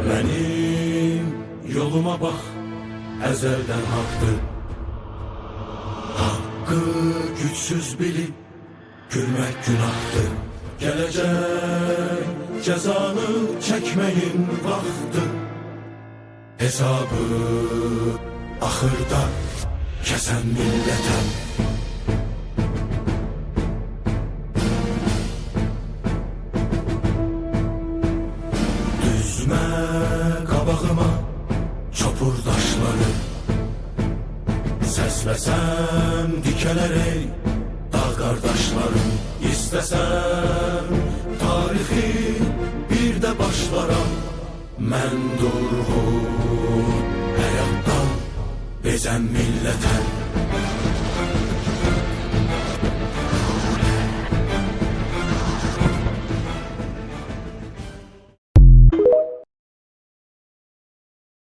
Benim yoluma bak, ezelden haktı. Hakkı güçsüz bilip gülmek günahtı. Gelecek cezanı çekmeyin vakti. Hesabı ahırda kesen millete. Düzme qabağıma çopurdaşları, səsləsəm dikələrək dağ qardaşlarım. İstəsəm tarixi bir də başlaram. Mən durğun həyatdan bezən millətəm.